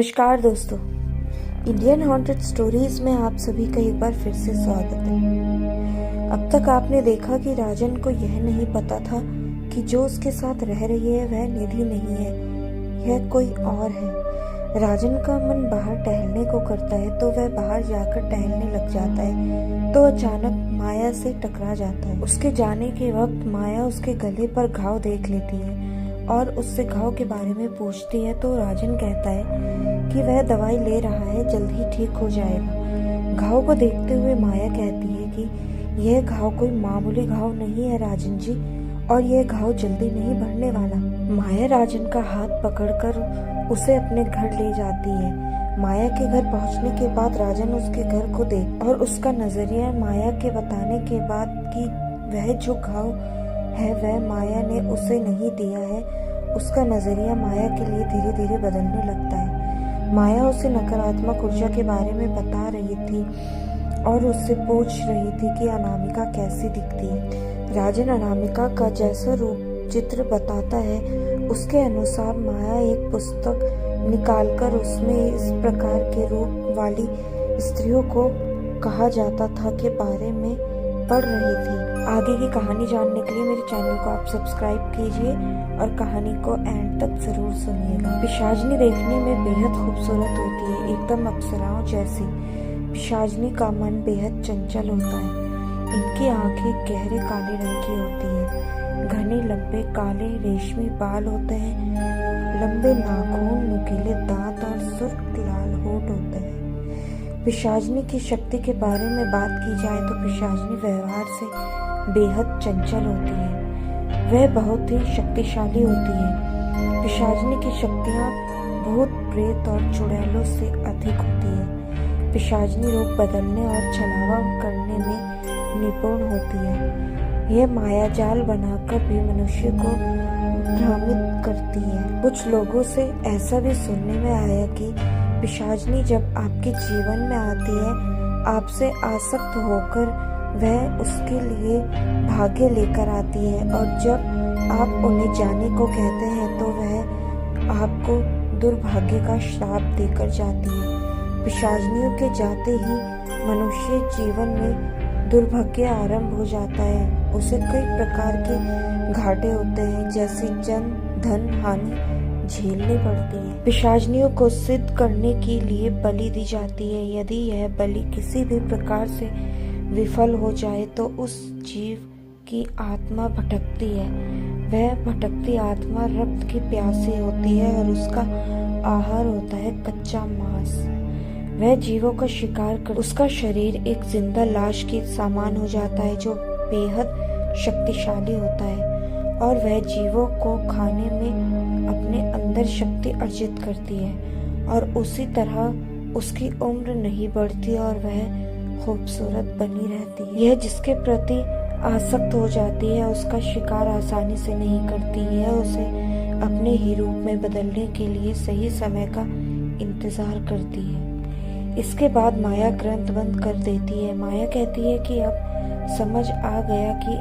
नमस्कार दोस्तों, Indian haunted stories में आप सभी का एक बार फिर से स्वागत है। अब तक आपने देखा कि राजन को यह नहीं पता था कि जो उसके साथ रह रही है वह निधि नहीं है, यह कोई और है। राजन का मन बाहर टहलने को करता है तो वह बाहर जाकर टहलने लग जाता है तो अचानक माया से टकरा जाता है। उसके जाने के वक्त माया उसके गले पर घाव देख लेती है और उससे घाव के बारे में पूछती है तो राजन कहता है कि वह दवाई ले रहा है, जल्द ही ठीक हो जाएगा। घाव को देखते हुए माया कहती है कि यह घाव कोई मामूली घाव नहीं है राजन जी, और यह घाव जल्दी नहीं भरने वाला। माया राजन का हाथ पकड़कर उसे अपने घर ले जाती है। माया के घर पहुंचने के बाद राजन उसके घर को देख और उसका नजरिया माया के बताने के बाद कि वह जो घाव है वह माया ने उसे नहीं दिया है, उसका नजरिया माया के लिए धीरे धीरे बदलने लगता है। माया उसे नकारात्मक ऊर्जा के बारे में बता रही थी और उससे पूछ रही थी कि अनामिका कैसी दिखती है। राजन अनामिका का जैसा रूप चित्र बताता है उसके अनुसार माया एक पुस्तक निकालकर उसमें इस प्रकार के रूप वाली स्त्रियों को कहा जाता था के बारे में पढ़ रही थी। आगे की कहानी जानने के लिए मेरे चैनल को आप सब्सक्राइब कीजिए और कहानी को एंड तक जरूर सुनिएगा। पिशाचनी देखने में बेहद खूबसूरत होती है, एकदम अप्सराओं जैसी। पिशाचनी का मन बेहद चंचल होता है। इनकी आंखें गहरे काले रंग की होती है, घने लंबे काले रेशमी बाल होते हैं, लंबे नाखून, नुकीले दांत और सुर्ख लाल होंठ होते हैं। पिशाचनी की शक्ति के बारे में बात की जाए तो पिशाचनी व्यवहार से बेहद चंचल होती है, वह बहुत ही शक्तिशाली होती है। पिशाचनी की शक्तियाँ भूत प्रेत और चुड़ैलों से अधिक होती है। पिशाचनी रूप बदलने और छलावा करने में निपुण होती है। यह माया जाल बनाकर भी मनुष्य को भ्रमित करती है। कुछ लोगों से ऐसा भी सुनने में आया कि पिशाचनी जब आपके जीवन में आती है, आपसे आसक्त होकर वह उसके लिए भाग्य लेकर आती है, और जब आप उन्हें जाने को कहते हैं तो वह आपको दुर्भाग्य का श्राप देकर जाती है। पिशाचनियों के जाते ही मनुष्य जीवन में दुर्भाग्य आरंभ हो जाता है। उसे कई प्रकार के घाटे होते हैं, जैसे जन धन हानि झेलनी पड़ती है। पिशाचनियों को सिद्ध करने के लिए बलि दी जाती है। यदि यह बलि किसी भी प्रकार से विफल हो जाए तो उस जीव की आत्मा भटकती है। वह भटकती आत्मा रक्त की प्यासी होती है और उसका आहार होता है कच्चा मांस। वह जीवों का शिकार कर उसका शरीर एक जिंदा लाश के समान हो जाता है जो बेहद शक्तिशाली होता है, और वह जीवों को खाने में अपने अंदर शक्ति अर्जित करती है और उसी तरह उसकी उम्र नहीं बढ़ती और वह खूबसूरत बनी रहती है। यह जिसके प्रति आसक्त हो जाती है उसका शिकार आसानी से नहीं करती है, उसे अपने ही रूप में बदलने के लिए सही समय का इंतजार करती है। इसके बाद माया ग्रंथ बंद कर देती है। माया कहती है कि अब समझ आ गया कि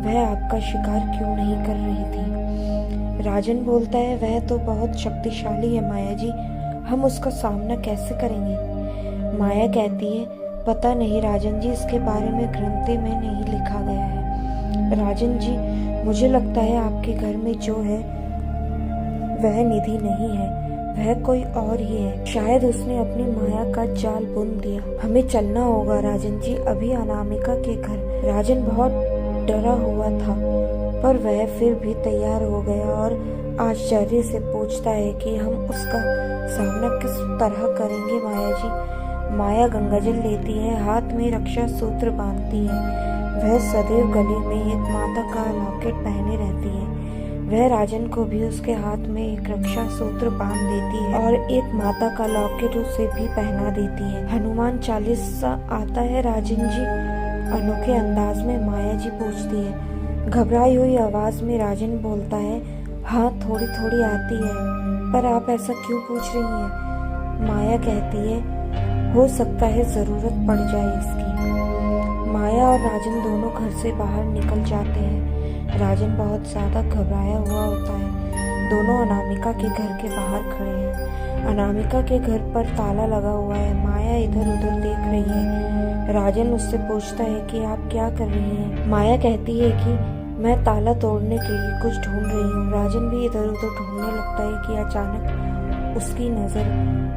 वह आपका शिकार क्यों नहीं कर रही थी। राजन बोलता है वह तो बहुत शक्तिशाली है माया जी, हम उसका सामना कैसे करेंगे। माया कहती है पता नहीं राजन जी, इसके बारे में ग्रंथ में नहीं लिखा गया है। राजन जी मुझे लगता है आपके घर में जो है वह निधि नहीं है, वह कोई और ही है। शायद उसने अपनी माया का जाल बुन दिया। हमें चलना होगा राजन जी, अभी अनामिका के घर। राजन बहुत डरा हुआ था पर वह फिर भी तैयार हो गया और आश्चर्य से पूछता है कि हम उसका सामना किस तरह करेंगे माया जी। माया गंगाजल लेती है, हाथ में रक्षा सूत्र बांधती है। वह सदैव गले में एक माता का लॉकेट पहने रहती है। वह राजन को भी उसके हाथ में एक रक्षा सूत्र बांध देती है और एक माता का लॉकेट उसे भी पहना देती है। हनुमान चालीसा आता है राजन जी, अनोखे अंदाज में माया जी पूछती है। घबराई हुई आवाज में राजन बोलता है हाँ थोड़ी थोड़ी आती है, पर आप ऐसा क्यों पूछ रही हैं। माया कहती है हो सकता है जरूरत पड़ जाए इसकी। माया और राजन दोनों घर से बाहर निकल जाते हैं। राजन बहुत ज्यादा घबराया हुआ होता है। दोनों अनामिका के घर के बाहर खड़े हैं। अनामिका के घर पर ताला लगा हुआ है। माया इधर उधर देख रही है। राजन उससे पूछता है कि आप क्या कर रही हैं? माया कहती है कि मैं ताला तोड़ने के लिए कुछ ढूंढ रही हूँ। राजन भी इधर उधर ढूंढने लगता है कि अचानक उसकी नज़र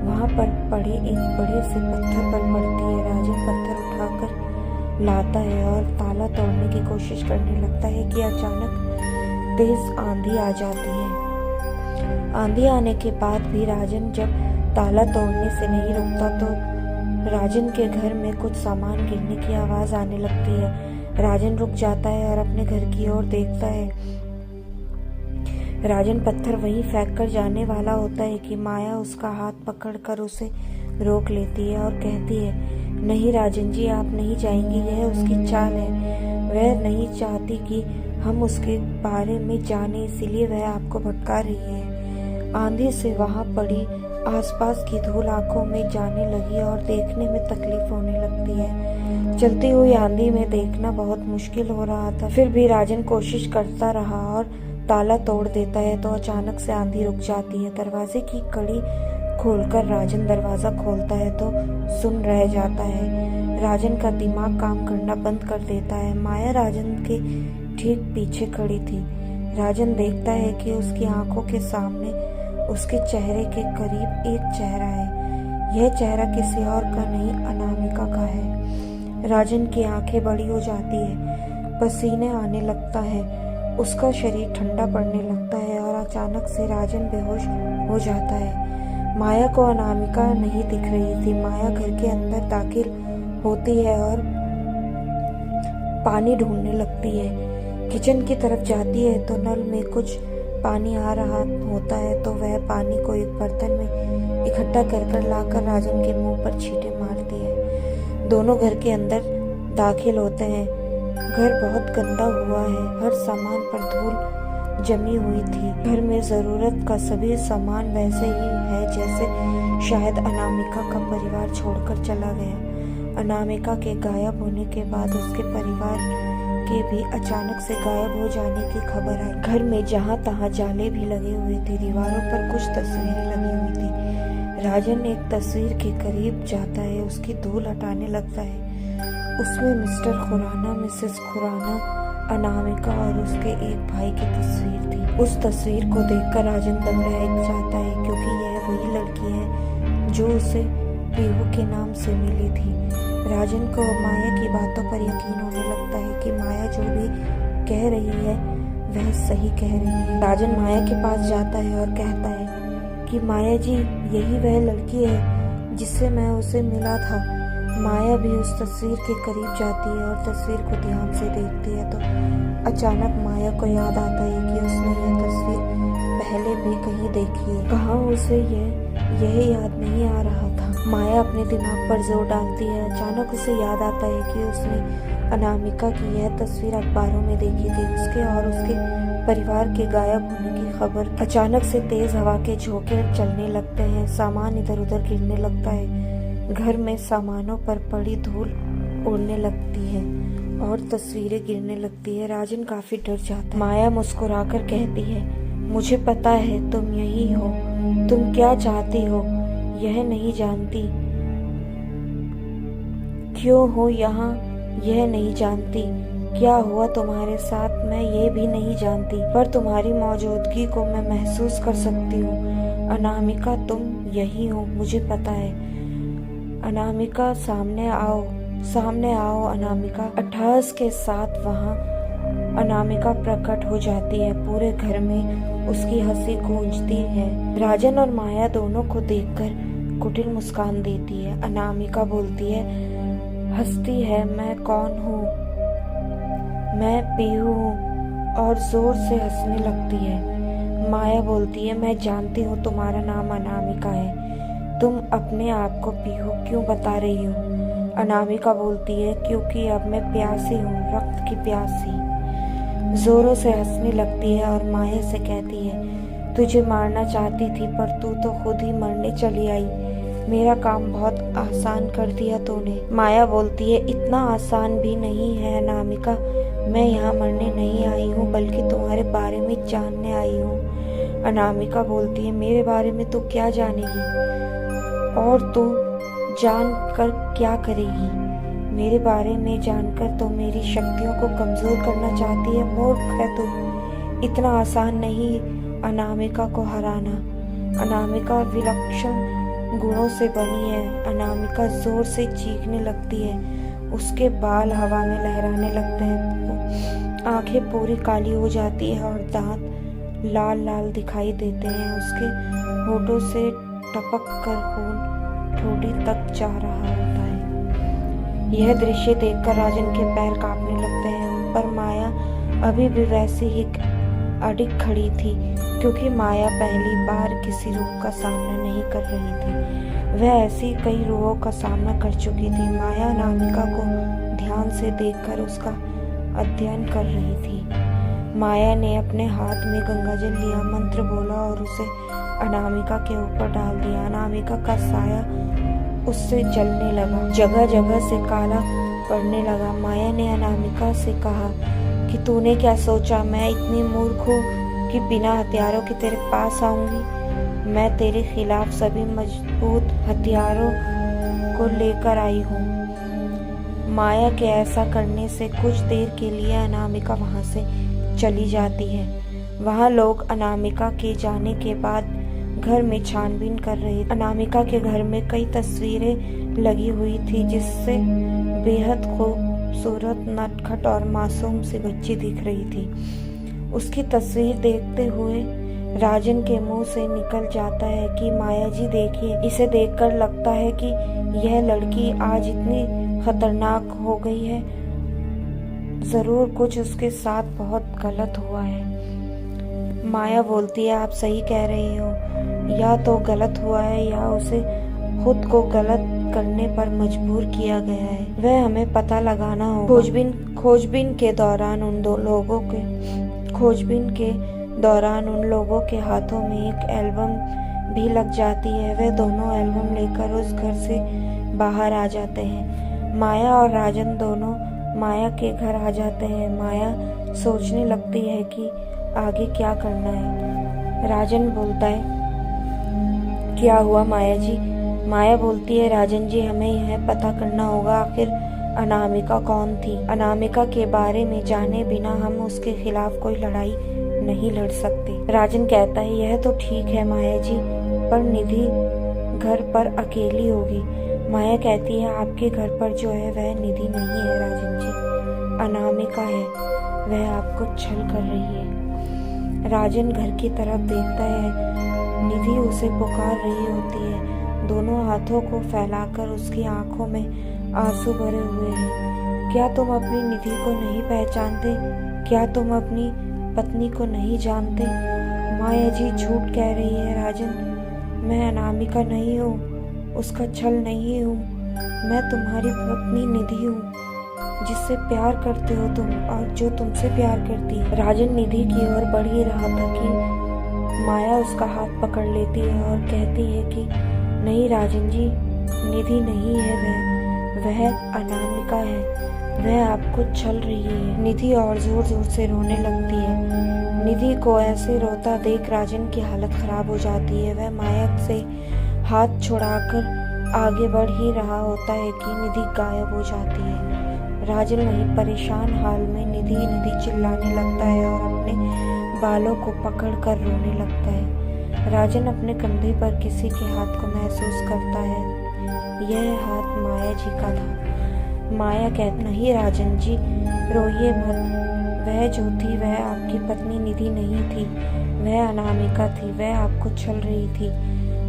वहाँ पर पड़े एक बड़े से पत्थर पर पड़ती है। राजन पत्थर उठाकर लाता है और ताला तोड़ने की कोशिश करने लगता है कि अचानक तेज आंधी आ जाती है। आंधी आने के बाद भी राजन जब ताला तोड़ने से नहीं रुकता तो राजन के घर में कुछ सामान गिरने की आवाज़ आने लगती है। राजन रुक जाता है और अपने घर की ओर देखता है। राजन पत्थर वहीं फेंक कर जाने वाला होता है कि माया उसका हाथ पकड़कर उसे रोक लेती है और कहती है, नहीं राजन जी, आप नहीं जाएंगी। यह उसकी चाल है। वह नहीं चाहती कि हम उसके बारे में जाने, इसीलिए वह आपको भटका रही है। आंधी से वहां पड़ी आसपास की धूल आंखों में जाने लगी और देखने में तकलीफ होने लगती है। चलती हुई आंधी में देखना बहुत मुश्किल हो रहा था। फिर भी राजन कोशिश करता रहा और ताला तोड़ देता है तो अचानक से आंधी रुक जाती है। दरवाजे की कड़ी खोलकर राजन दरवाजा खोलता है तो सुन रह जाता है। राजन का दिमाग काम करना बंद कर देता है। माया राजन के ठीक पीछे खड़ी थी। राजन देखता है कि उसकी आंखों के सामने उसके चेहरे के करीब एक चेहरा है। यह चेहरा किसी और का नहीं, अनामिका का है। राजन की आंखें बड़ी हो जाती है, पसीने आने लगता है, उसका शरीर ठंडा पड़ने लगता है और अचानक से राजन बेहोश हो जाता है। माया को अनामिका नहीं दिख रही थी। माया घर के अंदर दाखिल होती है और पानी ढूंढने लगती है। किचन की तरफ जाती है तो नल में कुछ पानी आ रहा होता है तो वह पानी को एक बर्तन में इकट्ठा कर लाकर राजन के मुंह पर छींटे मारती है। दोनों घर के अंदर दाखिल होते हैं। घर बहुत गंदा हुआ है। हर सामान पर धूल जमी हुई थी। घर में जरूरत का सभी सामान वैसे ही है जैसे शायद अनामिका का परिवार छोड़कर चला गया। अनामिका के गायब होने के बाद उसके परिवार के भी अचानक से गायब हो जाने की खबर आई। घर में जहां तहां जाले भी लगे हुए थे। दीवारों पर कुछ तस्वीरें लगी हुई थी। राजन एक तस्वीर के करीब जाता है, उसकी धूल हटाने लगता है। उसमें मिस्टर खुराना, मिसेस खुराना, अनामिका और उसके एक भाई की तस्वीर थी। उस तस्वीर को देखकर राजन दंग रह जाता है क्योंकि यह वही लड़की है जो उसे पीहू के नाम से मिली थी। राजन को माया की बातों पर यकीन होने लगता है कि माया जो भी कह रही है वह सही कह रही है। राजन माया के पास जाता है और कहता है कि माया जी, यही वह लड़की है जिससे मैं उसे मिला था। माया भी उस तस्वीर के करीब जाती है और तस्वीर को ध्यान से देखती है तो अचानक माया को याद आता है कि उसने यह तस्वीर पहले भी कहीं देखी है। कहाँ उसे यह याद नहीं आ रहा था। माया अपने दिमाग पर जोर डालती है। अचानक उसे याद आता है कि उसने अनामिका की यह तस्वीर अखबारों में देखी थी। उसके और उसके परिवार के गायब होने की खबर। अचानक से तेज हवा के झोंके चलने लगते हैं। सामान इधर उधर गिरने लगता है। घर में सामानों पर पड़ी धूल उड़ने लगती है और तस्वीरें गिरने लगती है। राजन काफी डर जाता है। माया मुस्कुराकर कहती है, मुझे पता है तुम यही हो। तुम क्या चाहती हो यह नहीं जानती, क्यों हो यहाँ यह नहीं जानती, क्या हुआ तुम्हारे साथ मैं ये भी नहीं जानती, पर तुम्हारी मौजूदगी को मैं महसूस कर सकती हूँ। अनामिका, तुम यही हो, मुझे पता है। अनामिका, सामने आओ अनामिका। अट्टहास के साथ वहाँ अनामिका प्रकट हो जाती है। पूरे घर में उसकी हंसी गूंजती है। राजन और माया दोनों को देखकर कुटिल मुस्कान देती है। अनामिका बोलती है, हंसती है, मैं कौन हूँ? मैं पीहू हूँ, और जोर से हंसने लगती है। माया बोलती है, मैं जानती हूँ तुम्हारा नाम अनामिका है। तुम अपने आप को पीहू क्यों बता रही हो? अनामिका बोलती है, क्योंकि अब मैं प्यासी हूँ, रक्त की प्यासी। जोरों से हंसने लगती है और माया से कहती है, तुझे मारना चाहती थी पर तू तो खुद ही मरने चली आई। मेरा काम बहुत आसान कर दिया तूने। माया बोलती है, इतना आसान भी नहीं है अनामिका। मैं यहाँ मरने नहीं आई हूँ बल्कि तुम्हारे बारे में जानने आई हूँ। अनामिका बोलती है, मेरे बारे में तो क्या जानेगी और तो जान कर क्या करेगी? मेरे बारे में जानकर तो मेरी शक्तियों को कमजोर करना चाहती है। मूर्ख है तू। इतना आसान नहीं अनामिका को हराना। अनामिका विलक्षण गुणों से बनी है। अनामिका जोर से चीखने लगती है। उसके बाल हवा में लहराने लगते हैं, आंखें पूरी काली हो जाती है और दांत लाल लाल दिखाई देते हैं। उसके होठों से टपक कर खून ठोड़ी तक जा रहा होता है। यह दृश्य देखकर राजन के पैर कांपने लगते हैं, पर माया अभी भी वैसी ही अडिग खड़ी थी, क्योंकि माया पहली बार किसी रूह का सामना नहीं कर रही थी। वह ऐसी कई रूहों का सामना कर चुकी थी। माया अनामिका को ध्यान से देखकर उसका अध्ययन कर रही थी। माया ने अपने हाथ में गंगाजल लिया, मंत्र बोला और उसे अनामिका के ऊपर डाल दिया। अनामिका का साया उससे जलने लगा, जगह जगह से काला पड़ने लगा। माया ने अनामिका से कहा कि तूने क्या सोचा, मैं इतनी मूर्ख हूँ कि बिना हथियारों के तेरे पास आऊंगी? मैं तेरे खिलाफ सभी मजबूत हथियारों को लेकर आई हूँ। माया के ऐसा करने से कुछ देर के लिए अनामिका वहां से चली जाती है। वहां लोग अनामिका के जाने के बाद घर में छानबीन कर रहे थे। अनामिका के घर में कई तस्वीरें लगी हुई थी, जिससे बेहद खूबसूरत, नटखट और मासूम सी बच्ची दिख रही थी। उसकी तस्वीर देखते हुए राजन के मुंह से निकल जाता है कि माया जी देखिए, इसे देखकर लगता है कि यह लड़की आज इतनी खतरनाक हो गई है। जरूर कुछ उसके साथ बहुत गलत हुआ है। माया बोलती है, आप सही कह रही हो, या तो गलत हुआ है या उसे खुद को गलत करने पर मजबूर किया गया है। वह हमें पता लगाना होगा। खोजबीन के दौरान उन लोगों के हाथों में एक एल्बम भी लग जाती है। वे दोनों एल्बम लेकर उस घर से बाहर आ जाते हैं। माया और राजन दोनों माया के घर आ जाते हैं। माया सोचने लगती है कि आगे क्या करना है। राजन बोलता है, क्या हुआ माया जी? माया बोलती है, राजन जी, हमें यह पता करना होगा आखिर अनामिका कौन थी। अनामिका के बारे में जाने बिना हम उसके खिलाफ कोई लड़ाई नहीं लड़ सकते। राजन कहता है, यह तो ठीक है माया जी, पर निधि घर पर अकेली होगी। माया कहती है, आपके घर पर जो है वह निधि नहीं है राजन जी, अनामिका है। वह आपको छल कर रही है। राजन घर की तरफ देखता है। निधि उसे पुकार रही होती है, दोनों हाथों को फैलाकर। उसकी आंखों में आंसू भरे हुए हैं। क्या तुम अपनी निधि को नहीं पहचानते? क्या तुम अपनी पत्नी को नहीं जानते? माया जी झूठ कह रही है राजन, मैं अनामिका नहीं हूँ, उसका छल नहीं हूँ। मैं तुम्हारी पत्नी निधि हूँ, जिससे प्यार करते हो तुम और जो तुमसे प्यार करती है। राजन निधि की ओर बढ़ ही रहा था कि माया उसका हाथ पकड़ लेती है और कहती है कि नहीं राजन जी, निधि नहीं है वह अनामिका है, वह आपको छल रही है। निधि और जोर जोर से रोने लगती है। निधि को ऐसे रोता देख राजन की हालत खराब हो जाती है। वह माया से हाथ छुड़ाकर आगे बढ़ ही रहा होता है कि निधि गायब हो जाती है। राजन वहीं परेशान हाल में निधि निधि चिल्लाने लगता है और अपने बालों को पकड़कर रोने लगता है। राजन अपने कंधे पर किसी के हाथ को महसूस करता है। यह हाथ माया जी का था। माया कहती, नहीं राजन जी, रोइए मत। वह जो थी वह आपकी पत्नी निधि नहीं थी, वह अनामिका थी। वह आपको छल रही थी।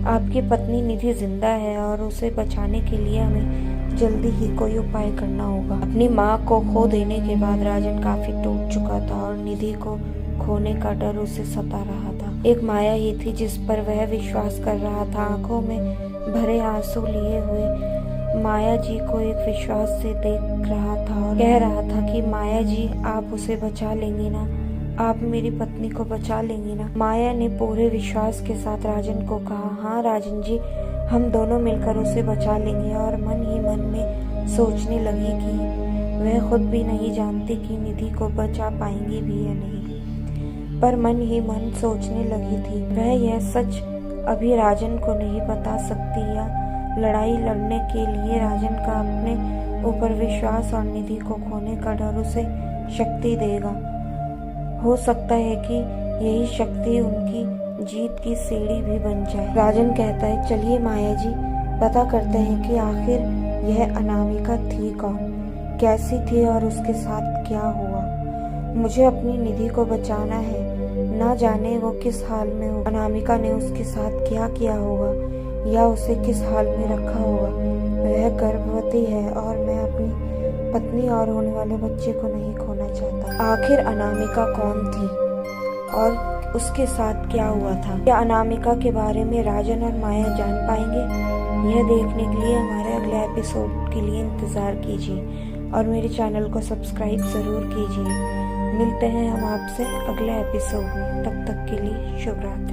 आपकी पत्नी निधि जिंदा है और उसे बचाने के लिए हमें जल्दी ही कोई उपाय करना होगा। अपनी माँ को खो देने के बाद राजन काफी टूट चुका था और निधि को खोने का डर उसे सता रहा था। एक माया ही थी जिस पर वह विश्वास कर रहा था। आंखों में भरे आंसू लिए हुए माया जी को एक विश्वास से देख रहा था और कह रहा था कि माया जी, आप उसे बचा लेंगी ना? आप मेरी पत्नी को बचा लेंगी ना? माया ने पूरे विश्वास के साथ राजन को कहा, हाँ राजन जी, हम दोनों मिलकर उसे बचा लेंगे। और मन ही मन में सोचने लगी कि वह खुद भी नहीं जानती कि निधि को बचा पाएंगी भी या नहीं। पर मन ही मन सोचने लगी थी वह यह सच अभी राजन को नहीं बता सकती या लड़ाई लड़ने के लिए राजन का अपने ऊपर विश्वास और निधि को खोने का डर उसे शक्ति देगा। हो सकता है कि यही शक्ति उनकी जीत की सीढ़ी भी बन जाए। राजन कहता है, चलिए माया जी, पता करते हैं कि आखिर यह अनामिका थी कौन, कैसी थी और उसके साथ क्या हुआ। मुझे अपनी निधि को बचाना है, ना जाने वो किस हाल में हो, अनामिका ने उसके साथ क्या किया होगा या उसे किस हाल में रखा होगा। वह गर्भवती है और मैं अपनी पत्नी और होने वाले बच्चे को नहीं खोना चाहता। आखिर अनामिका कौन थी और उसके साथ क्या हुआ था? क्या अनामिका के बारे में राजन और माया जान पाएंगे? यह देखने के लिए हमारे अगले एपिसोड के लिए इंतज़ार कीजिए और मेरे चैनल को सब्सक्राइब ज़रूर कीजिए। मिलते हैं हम आपसे अगले एपिसोड में, तब तक के लिए शुभ रात्रि।